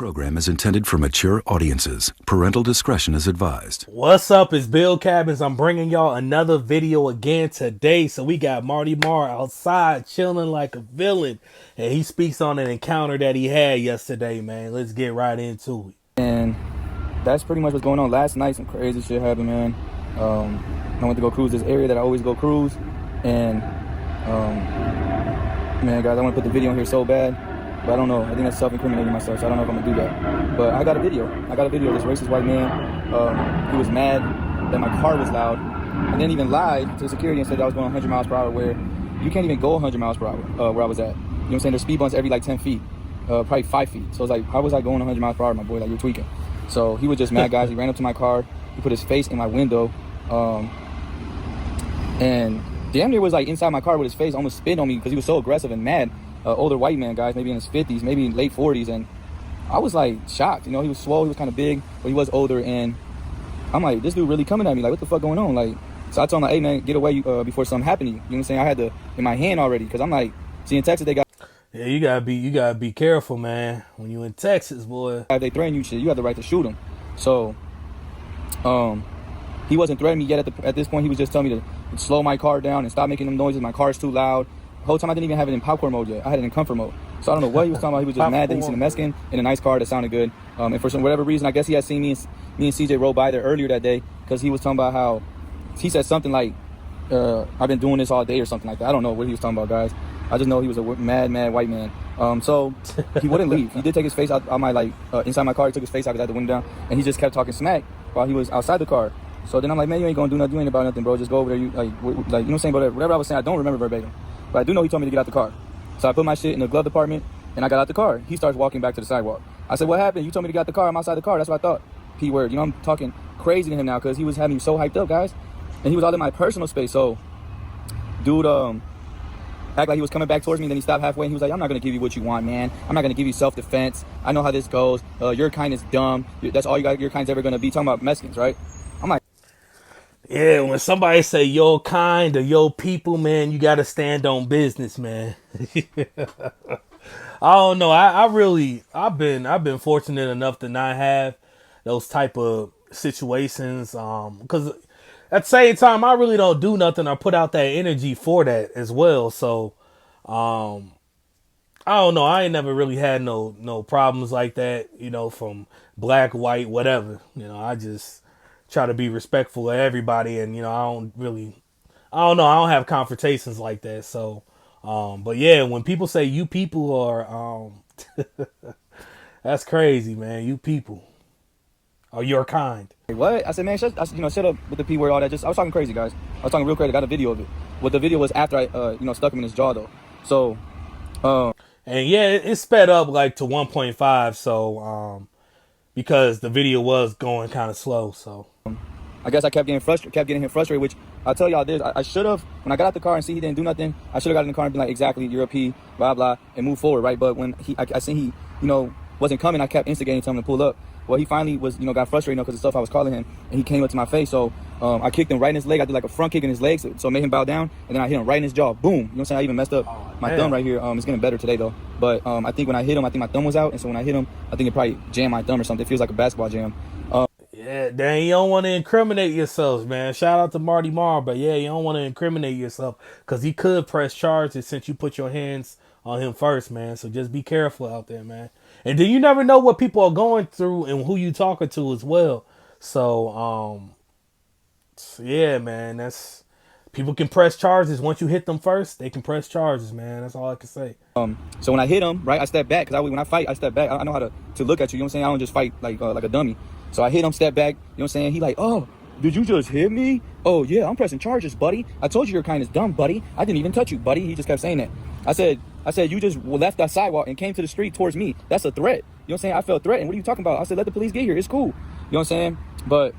program is intended for mature audiences. Parental discretion is advised. What's up? It's Build Cabins. I'm bringing y'all another video again today. So we got Marty outside chilling like a villain, and he speaks on an encounter that he had yesterday, man. Let's get right into it. And that's pretty much what's going on. Last night, some crazy shit happened, man. I went to go cruise this area that I always go cruise, and man, guys, I want to put the video in here so bad, but I don't know. I think that's self-incriminating myself, so I don't know if I'm gonna do that. But I got a video. I got a video of this racist white man. He was mad that my car was loud, and then even lied to security and said that I was going 100 miles per hour, where you can't even go 100 miles per hour where I was at. You know what I'm saying? There's speed bumps every like 10 feet, probably 5 feet. So it's like, how was I going 100 miles per hour, my boy? Like, you're tweaking. So he was just mad, guys. He ran up to my car. He put his face in my window, and damn near was like inside my car with his face, almost spit on me because he was so aggressive and mad. Older white man, guys, maybe in his 50s, maybe in late 40s, and I was like shocked. You know, he was swole, he was kind of big, but he was older, and I'm like, this dude really coming at me, like, what the fuck going on? Like, so I told him, like, hey man, get away before something happened to you. You know what I'm saying? I had the in my hand already, because I'm like, see, in Texas they got, Yeah, you gotta be careful, man. When you in Texas, boy. if they threaten you, shit, you have the right to shoot them. So he wasn't threatening me yet at this point. He was just telling me to slow my car down and stop making them noises. My car's too loud. The whole time I didn't even have it in popcorn mode yet. I had it in comfort mode. So I don't know what he was talking about. He was just mad that he seen a Mexican in a nice car that sounded good. And for whatever reason, I guess he had seen me and CJ roll by there earlier that day, because he was talking about how he said something like, I've been doing this all day or something like that. I don't know what he was talking about, guys. I just know he was a mad white man. So he wouldn't leave. He did take his face out my inside my car. He took his face out because I had the window down, and he just kept talking smack while he was outside the car. So then I'm like, man, you ain't gonna do nothing. You ain't about nothing, bro. Just go over there. You like you know what I'm saying? But whatever I was saying, I don't remember verbatim, but I do know he told me to get out the car. So I put my shit in the glove compartment and I got out the car. He starts walking back to the sidewalk. I said, what happened? You told me to get out the car. I'm outside the car. That's what I thought. P word. You know, I'm talking crazy to him now because he was having me so hyped up, guys, and he was all in my personal space. So dude, act like he was coming back towards me, then he stopped halfway and he was like, I'm not gonna give you what you want, man. I'm not gonna give you self-defense. I know how this goes. Your kind is dumb. That's all your kind's ever gonna be. Talking about Mexicans, right? I'm like, Yeah, when somebody say your kind or your people, man, you gotta stand on business, man. I don't know. I've been fortunate enough to not have those type of situations. Because at the same time, I really don't do nothing or put out that energy for that as well. So, I don't know. I ain't never really had no problems like that, you know, from black, white, whatever. You know, I just try to be respectful of everybody, and you know, I don't know. I don't have confrontations like that. So, but yeah, when people say you people are, that's crazy, man. You people are your kind. what? I said, man, shut up with the P word, all that. Just, I was talking crazy, guys. I was talking real crazy. I got a video of it. What the video was after I, stuck him in his jaw, though. So, And yeah, it sped up like to 1.5. So, because the video was going kind of slow. So I guess I kept getting him frustrated, which I'll tell y'all this. I should have, when I got out the car and see he didn't do nothing, I should have got in the car and been like, exactly, you're a P, blah, blah, and move forward, right? But when I seen he, wasn't coming, I kept instigating, telling him to pull up. Well, he finally was, got frustrated, because of stuff I was calling him, and he came up to my face. So I kicked him right in his leg. I did like a front kick in his leg, so I made him bow down, and then I hit him right in his jaw. Boom. You know what I'm saying? I even messed up my thumb right here. It's getting better today, though. But I think when I hit him, I think my thumb was out, and so when I hit him, I think it probably jammed my thumb or something. It feels like a basketball jam. yeah, dang, you don't want to incriminate yourselves, man. Shout out to Marty, but yeah, you don't want to incriminate yourself because he could press charges since you put your hands on him first, man. So just be careful out there, man. And then you never know what people are going through and who you talking to as well. So, yeah, man, that's people can press charges once you hit them first. They can press charges, man. That's all I can say. So when I hit him, right, I step back, because when I fight, I step back. I know how to look at you. You know what I'm saying? I don't just fight like a dummy. So I hit him, step back. You know what I'm saying? He like, oh, did you just hit me? Oh yeah, I'm pressing charges, buddy. I told you your kind is dumb, buddy. I didn't even touch you, buddy. He just kept saying that. I said, you just left the sidewalk and came to the street towards me. That's a threat. You know what I'm saying? I felt threatened. What are you talking about? I said, let the police get here. It's cool. You know what I'm saying? But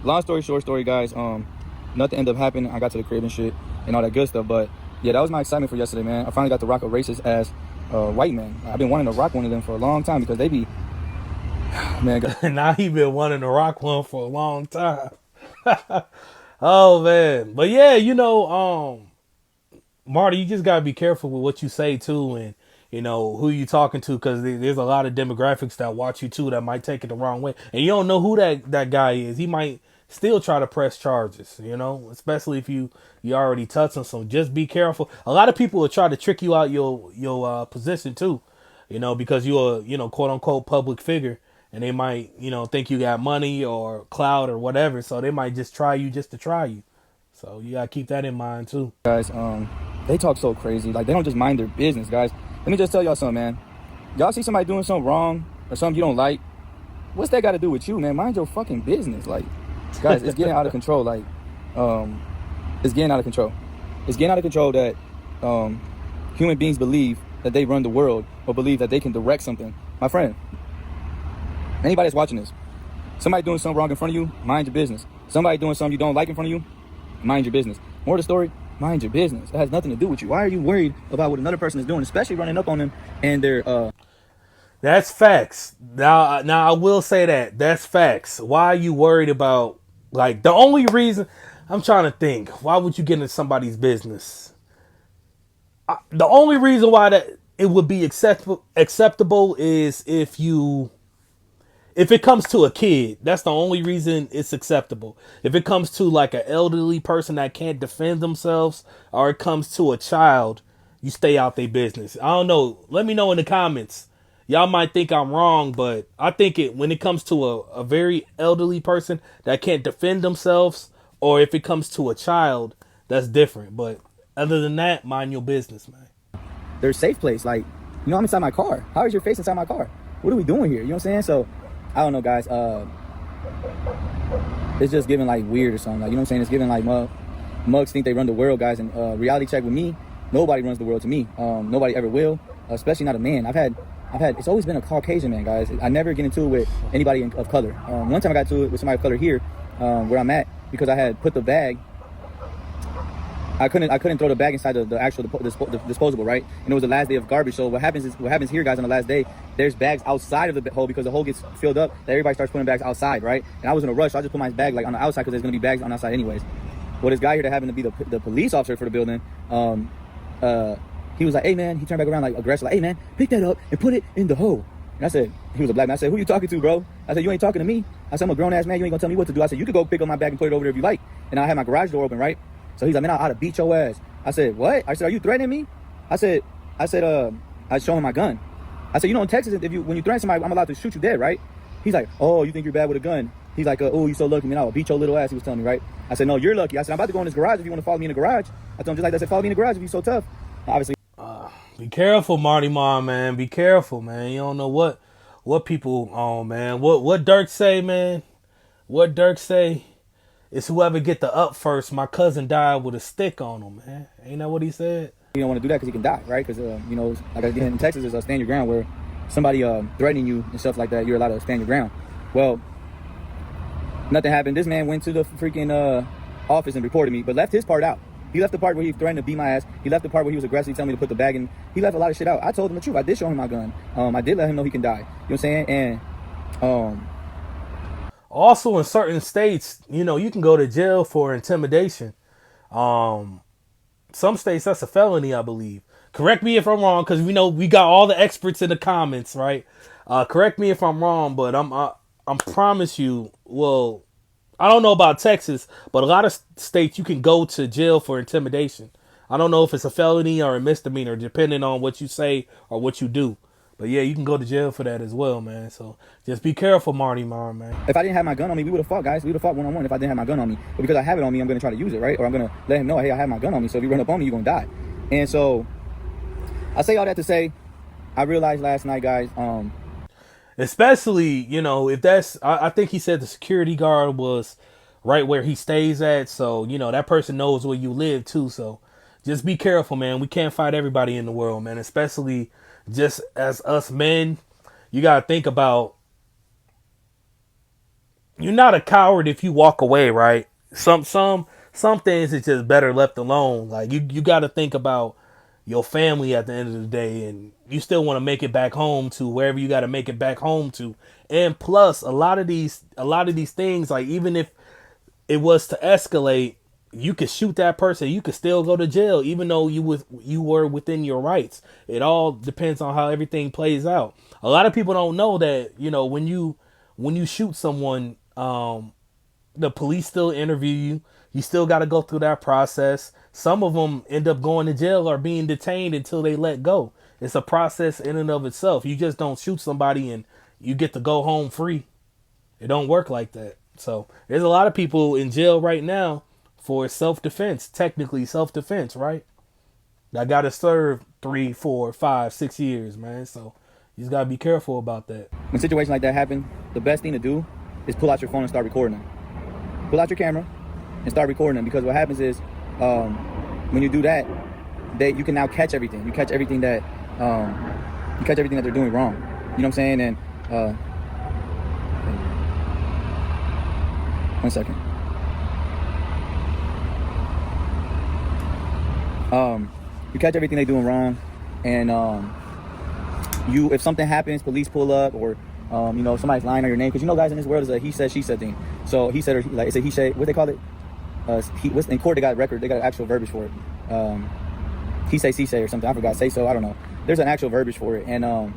long story short, guys, nothing ended up happening. I got to the crib and shit and all that good stuff. But yeah, that was my excitement for yesterday, man. I finally got to rock a racist ass white man. I've been wanting to rock one of them for a long time because they be, man. Now he been wanting to rock one for a long time. Oh man. But yeah, Marty, you just gotta be careful with what you say too, and who you talking to, because there's a lot of demographics that watch you too that might take it the wrong way, and you don't know who that guy is. He might still try to press charges, especially if you already touched him. So just be careful. A lot of people will try to trick you out your position too, because you're a quote unquote public figure, and they might think you got money or clout or whatever. So they might just try you just to try you. So you gotta keep that in mind too, guys. They talk so crazy. Like, they don't just mind their business, guys. Let me just tell y'all something, man. Y'all see somebody doing something wrong or something you don't like, what's that got to do with you, man? Mind your fucking business. Like, guys, it's getting out of control. Like, it's getting out of control. It's getting out of control that human beings believe that they run the world or believe that they can direct something. My friend, anybody that's watching this, somebody doing something wrong in front of you, mind your business. Somebody doing something you don't like in front of you, mind your business. More of the story, mind your business. It has nothing to do with you. Why are you worried about what another person is doing, especially running up on them and they're That's facts. Now I will say that's facts. Why are you worried about, like, the only reason I'm trying to think, why would you get into somebody's business? The only reason why that it would be acceptable is if it comes to a kid. That's the only reason it's acceptable. If it comes to like an elderly person that can't defend themselves, or it comes to a child, you stay out their business. I don't know. Let me know in the comments. Y'all might think I'm wrong, but I think when it comes to a very elderly person that can't defend themselves, or if it comes to a child, that's different. But other than that, mind your business, man. their safe place. Like, I'm inside my car. How is your face inside my car? What are we doing here? You know what I'm saying? So, I don't know, guys. It's just giving like weird or something. Like, you know what I'm saying? It's giving like mugs think they run the world, guys. And reality check with me, nobody runs the world to me. Nobody ever will, especially not a man. I've had. It's always been a Caucasian man, guys. I never get into it with anybody of color. One time I got to it with somebody of color here, where I'm at, because I had put the bag. I couldn't throw the bag inside the actual disposable, right? And it was the last day of garbage. So what happens here, guys, on the last day, there's bags outside of the hole, because the hole gets filled up. That everybody starts putting bags outside, right? And I was in a rush, so I just put my bag like on the outside, because there's gonna be bags on the outside anyways. Well, this guy here that happened to be the police officer for the building, he was like, "Hey man," he turned back around like aggressive, like, "Hey man, pick that up and put it in the hole." And I said, he was a black man. I said, "Who you talking to, bro?" I said, "You ain't talking to me." I said, "I'm a grown ass man. You ain't gonna tell me what to do." I said, "You could go pick up my bag and put it over there if you like." And I had my garage door open, right? So he's like, "Man, I ought to beat your ass." I said, "What?" I said, "Are you threatening me?" I said, I showed him my gun. I said, "You know, in Texas, when you threaten somebody, I'm allowed to shoot you dead, right?" He's like, "Oh, you think you're bad with a gun?" He's like, "Oh, you so lucky, man. I will beat your little ass." He was telling me, right? I said, "No, you're lucky." I said, "I'm about to go in this garage if you want to follow me in the garage." I told him just like that. I said, "Follow me in the garage if you're so tough." Obviously. Be careful, Marty Mom, man. Be careful, man. You don't know what people on, man. What Dirk say, man? What Dirk say? It's whoever get the up first. My cousin died with a stick on him, man. Ain't that what he said? You don't want to do that because he can die, right? Because like again, in Texas, there's a stand your ground where somebody threatening you and stuff like that, you're allowed to stand your ground. Well, nothing happened. This man went to the freaking office and reported me, but left his part out. He left the part where he threatened to beat my ass. He left the part where he was aggressively telling me to put the bag in. He left a lot of shit out. I told him the truth. I did show him my gun. I did let him know he can die. You know what I'm saying? And also in certain states, you can go to jail for intimidation. Some states that's a felony, I believe. Correct me if I'm wrong, because we got all the experts in the comments, right? Correct me if I'm wrong, but I promise you, well, I don't know about Texas, but a lot of states you can go to jail for intimidation. I don't know if it's a felony or a misdemeanor, depending on what you say or what you do. But yeah, you can go to jail for that as well, man. So just be careful, Marty Mom, man. If I didn't have my gun on me, we would have fought, guys. We would have fought one-on-one if I didn't have my gun on me. But because I have it on me, I'm going to try to use it, right? Or I'm going to let him know, hey, I have my gun on me. So if you run up on me, you're going to die. And so I say all that to say, I realized last night, guys, especially, if that's, I think he said the security guard was right where he stays at. So, that person knows where you live too. So just be careful, man. We can't fight everybody in the world, man. Especially just as us men, you got to think about, you're not a coward if you walk away, right? Some things is just better left alone. Like you got to think about your family at the end of the day, and you still want to make it back home to wherever you got to make it back home to. And plus, a lot of these things, like even if it was to escalate, you could shoot that person, you could still go to jail, even though you were within your rights. It all depends on how everything plays out. A lot of people don't know that, you know, when you shoot someone, the police still interview you. You still got to go through that process. Some of them end up going to jail or being detained until they let go. It's a process in and of itself. You just don't shoot somebody and you get to go home free. It don't work like that. So there's a lot of people in jail right now for self-defense, technically self-defense, right? That got to serve 3, 4, 5, 6 years, man. So you just got to be careful about that. When situations like that happen, the best thing to do is pull out your phone and start recording them. Pull out your camera and start recording them, because what happens is when you do that, you can now catch everything. You catch everything that they're doing wrong. You know what I'm saying? And 1 second. You catch everything they're doing wrong, and if something happens, police pull up, or you know, somebody's lying on your name, because you know, guys, in this world is a he said she said thing. So he said, or like it's a he said, what they call it? In court they got record, they got actual verbiage for it. He say she say or something. I forgot. Say so. I don't know. There's an actual verbiage for it, and I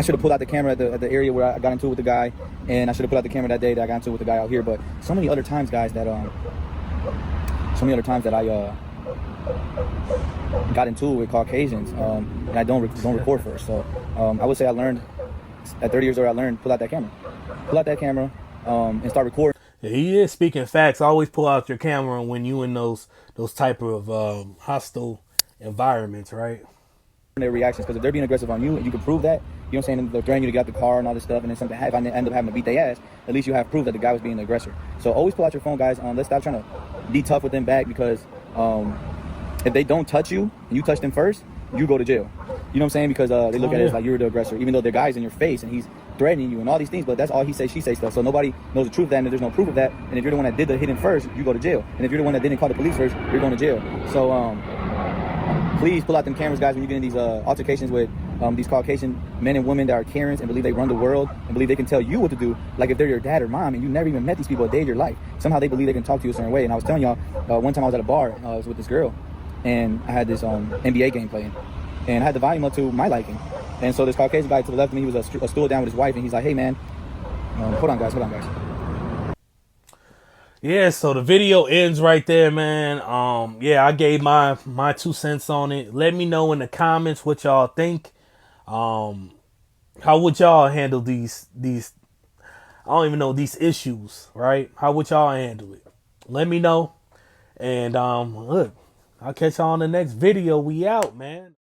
should have pulled out the camera at the area where I got into it with the guy, and I should have pulled out the camera that day that I got into it with the guy out here. But so many other times, guys, that I got into it with Caucasians, and I don't record first. So I would say I learned at 30 years old. I learned pull out that camera, and start recording. Yeah, he is speaking facts. Always pull out your camera when you in those type of hostile environments, right? Their reactions, because if they're being aggressive on you and you can prove that, you know what I'm saying, they're threatening you to get out the car and all this stuff, and then something if I end up having to beat their ass, at least you have proof that the guy was being the aggressor. So always pull out your phone, guys. Let's stop trying to be tough with them back, because if they don't touch you and you touch them first, you go to jail. You know what I'm saying? Because they look at it as like you're the aggressor, even though the guy's in your face and he's threatening you and all these things, but that's all he say, she say stuff. So nobody knows the truth of that, and if there's no proof of that, and if you're the one that did the hitting first, you go to jail. And if you're the one that didn't call the police first, you're going to jail. So please pull out them cameras, guys, when you get in these altercations with these Caucasian men and women that are Karens and believe they run the world and believe they can tell you what to do, like if they're your dad or mom and you never even met these people a day of your life. Somehow they believe they can talk to you a certain way. And I was telling y'all, one time I was at a bar, I was with this girl, and I had this NBA game playing, and I had the volume up to my liking. And so this Caucasian guy to the left of me, he was a stool down with his wife, and he's like, hey man, hold on guys. Yeah, so the video ends right there, man. Yeah, I gave my 2 cents on it. Let me know in the comments what y'all think. How would y'all handle these I don't even know, these issues, right? How would y'all handle it? Let me know. And look, I'll catch y'all on the next video. We out, man.